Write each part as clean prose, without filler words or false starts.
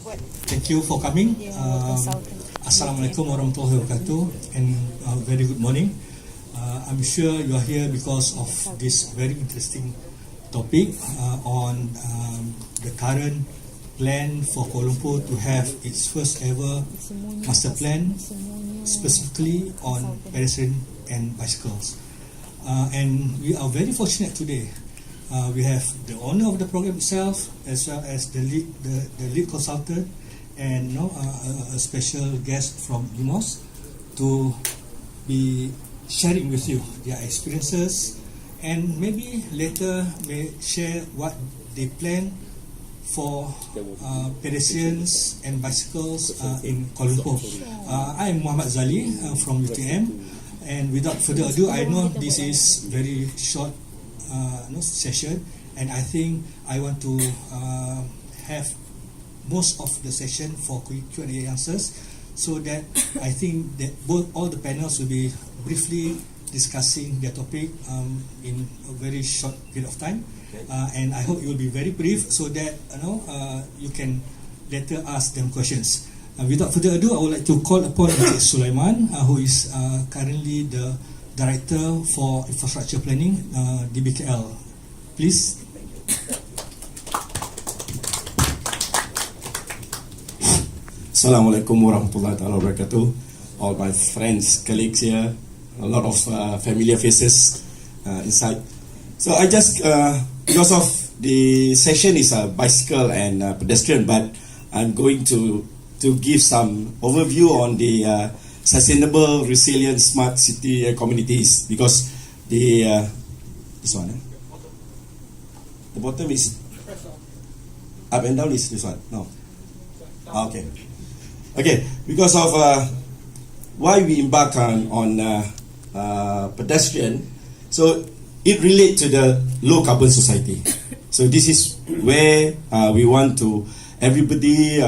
Thank you for coming. Assalamualaikum warahmatullahi wabarakatuh, and very good morning. I'm sure you are here because of this very interesting topic on the current plan for Kuala Lumpur to have its first ever master plan, specifically on pedestrian and bicycles. And we are very fortunate today. We have the owner of the program itself, as well as the lead consultant, and a special guest from UMOS to be sharing with you their experiences, and maybe later may share what they plan for pedestrians and bicycles in Kuala Lumpur. I am Mohamad from UTM, and without further ado, I know this is very short session, and I think I want to have most of the session for Q&A answers, so that I think that all the panels will be briefly discussing their topic in a very short period of time, and I hope you will be very brief so that you can later ask them questions. Without further ado, I would like to call upon Sulaiman, who is currently the Director for Infrastructure Planning, DBKL. Please. Assalamualaikum warahmatullahi wabarakatuh. All my friends, colleagues here, a lot of familiar faces inside. So I just, because of the session is a bicycle and pedestrian, but I'm going to give some overview on the sustainable, resilient, smart city communities, because the this one, the bottom is up and down is this one. No, okay. Because of why we embark on pedestrian, so it relates to the low carbon society. So this is where we want to everybody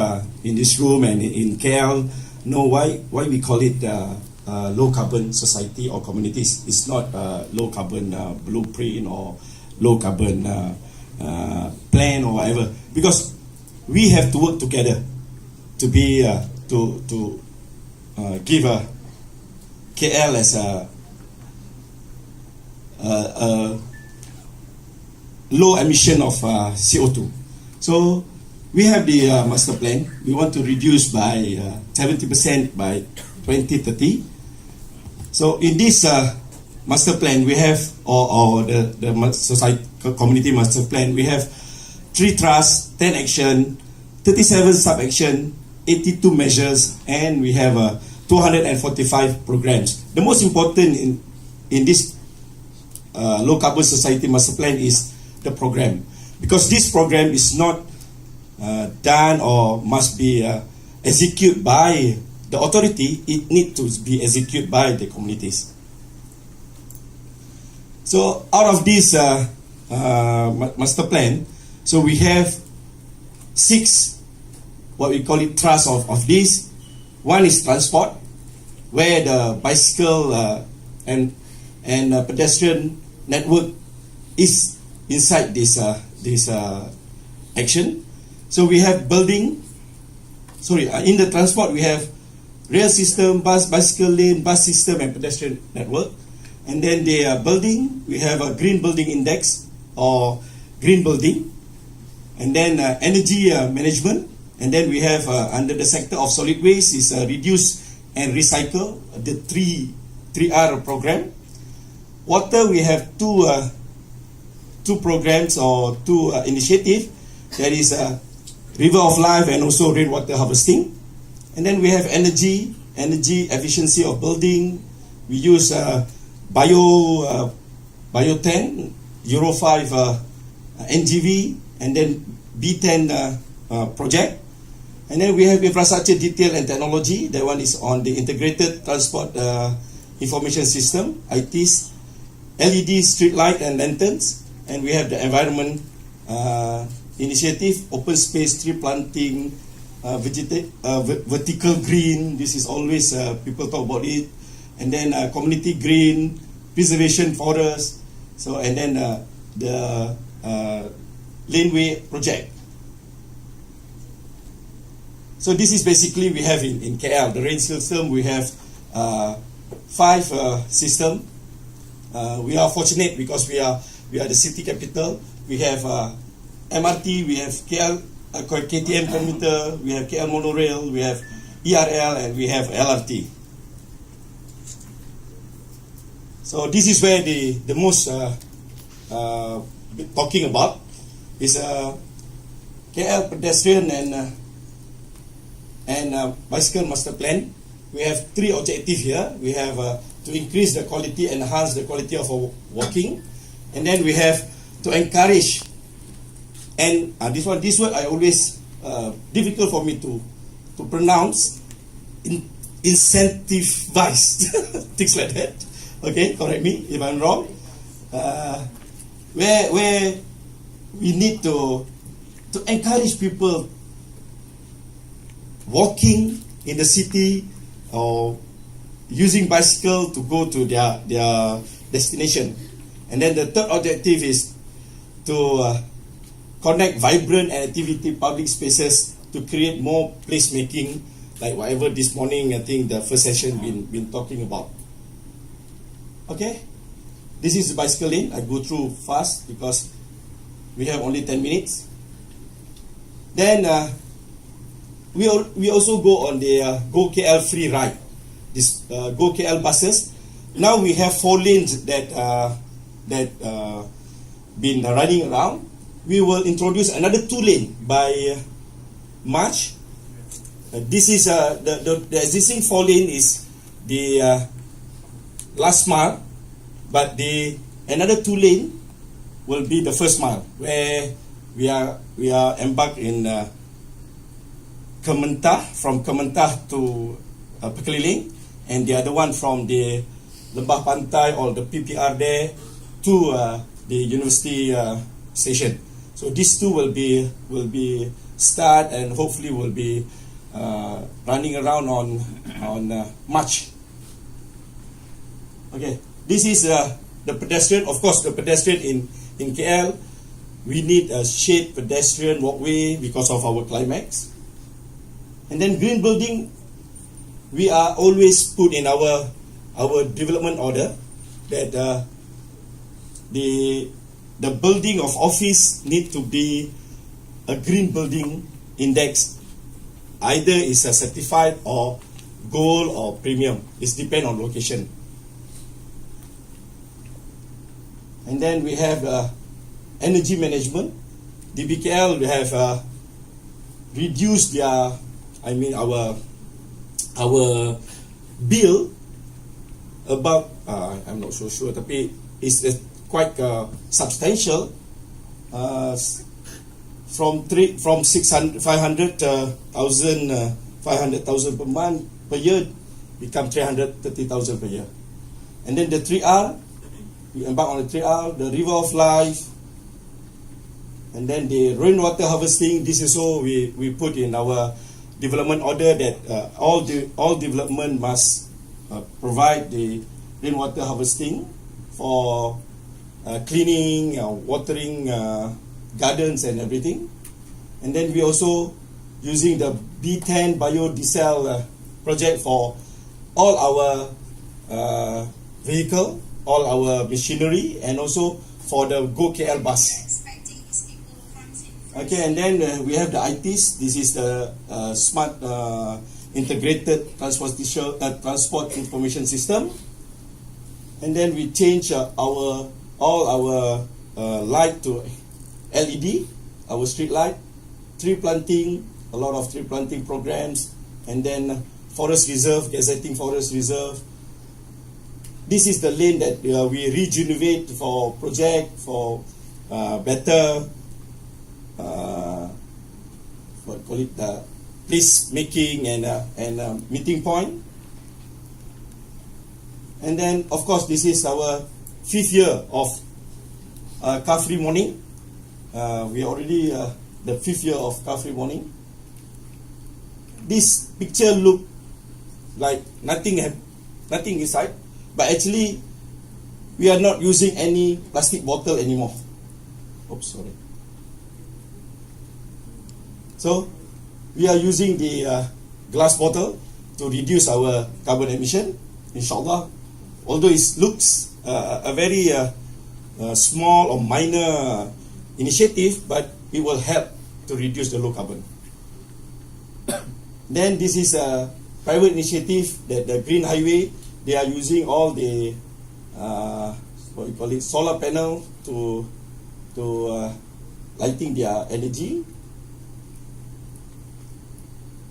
in this room and in KL know why we call it low carbon society or communities. It's not low carbon blueprint or low carbon plan or whatever, because we have to work together to be to give a KL as a low emission of CO2. So we have the master plan. We want to reduce by 70% by 2030. So in this master plan, we have, or the society community master plan, we have 3 trusts, 10 action, 37 sub-action, 82 measures, and we have 245 programs. The most important in this low carbon society master plan is the program, because this program is not done or must be executed by the authority. It needs to be executed by the communities. So out of this master plan, so we have 6 what we call it trusts of this. One is transport, where the bicycle and pedestrian network is inside this action. So we have building. In the transport we have rail system, bicycle lane, bus system, and pedestrian network. And then the building, we have a green building index or green building. And then energy management. And then we have under the sector of solid waste is reduce and recycle, the 3R program. Water, we have two programs or 2 initiatives. There is River of Life and also rainwater harvesting. And then we have energy efficiency of building. We use Bio 10, Euro 5 NGV, and then B10 project. And then we have infrastructure detail and technology. That one is on the integrated transport information system, ITs, LED street light and lanterns. And we have the environment initiative, open space, tree planting, vertical green. This is always people talk about it. And then community green, preservation forest. So, and then the laneway project. So this is basically we have in KL, the range system, we have 5 system. We are fortunate because we are the city capital. We have MRT, we have KTM commuter, we have KL monorail, we have ERL, and we have LRT. So this is where the most talking about is KL pedestrian and bicycle master plan. We have 3 objectives here. We have to increase the quality, enhance the quality of our walking, and then we have to encourage. And this word I always difficult for me to pronounce. Incentivize things like that. Okay, correct me if I'm wrong. Where we need to encourage people walking in the city or using bicycle to go to their destination. And then the third objective is to connect vibrant and activity public spaces to create more placemaking, like whatever this morning I think the first session been talking about. Okay, this is the bicycle lane. I go through fast because we have only 10 minutes. Then we also go on the Go KL free ride. This Go KL buses. Now we have 4 lanes that been running around. We will introduce another 2 lanes by March. This is the existing 4 lane is the last mile, but another 2 lane will be the first mile, where we are embarked in Kementah, from Kementah to Pekeliling, and the other one from the Lembah Pantai or the PPR there to the university station. So these 2 will be start and hopefully will be running around on March. Okay, this is the pedestrian. Of course, the pedestrian in KL, we need a shade pedestrian walkway because of our climax. And then green building, we are always put in our development order that the building of office need to be a green building index. Either is a certified or gold or premium. It depends on location. And then we have energy management. DBKL, we have reduced our bill about I'm not so sure, tapi it's quite substantial. From 500,000 per month per year become 330,000 per year. And then the 3R, we embark on the 3R, the river of life, and then the rainwater harvesting. This is all we put in our development order that all development must provide the rainwater harvesting for cleaning, watering gardens and everything. And then we also using the B10 biodiesel project for all our vehicle, all our machinery, and also for the Go KL bus. Okay, and then we have the ITs. This is the smart integrated transport information system. And then we change all our light to LED, our street light, tree planting, a lot of tree planting programs, and then forest reserve, gazetting forest reserve. This is the lane that we rejuvenate for project, for better place making and meeting point. And then of course this is our 5th year of car free morning. We are already the 5th year of car free morning. This picture look like nothing inside, but actually we are not using any plastic bottle anymore. Oops, sorry. So we are using the glass bottle to reduce our carbon emission, inshallah. Although it looks a very small or minor initiative, but it will help to reduce the low carbon. Then this is a private initiative that the Green Highway, they are using all the what you call it, solar panel to lighting their energy.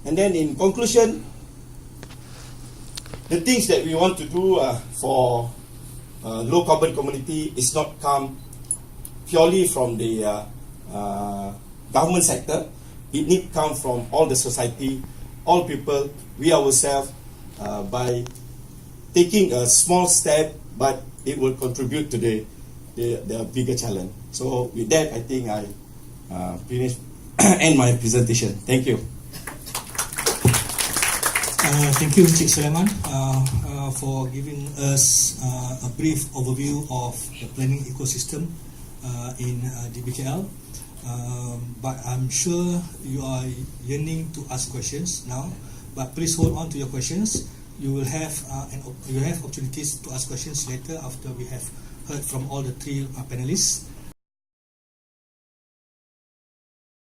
And then in conclusion, the things that we want to do for low carbon community is not come purely from the government sector. It need come from all the society, all people, we ourselves, by taking a small step, but it will contribute to the bigger challenge. So with that, I think I finish end my presentation. Thank you. Thank you, Encik Sulaiman, for giving us a brief overview of the planning ecosystem in DBKL. But I'm sure you are yearning to ask questions now. But please hold on to your questions. You will have opportunities to ask questions later after we have heard from all the three panelists.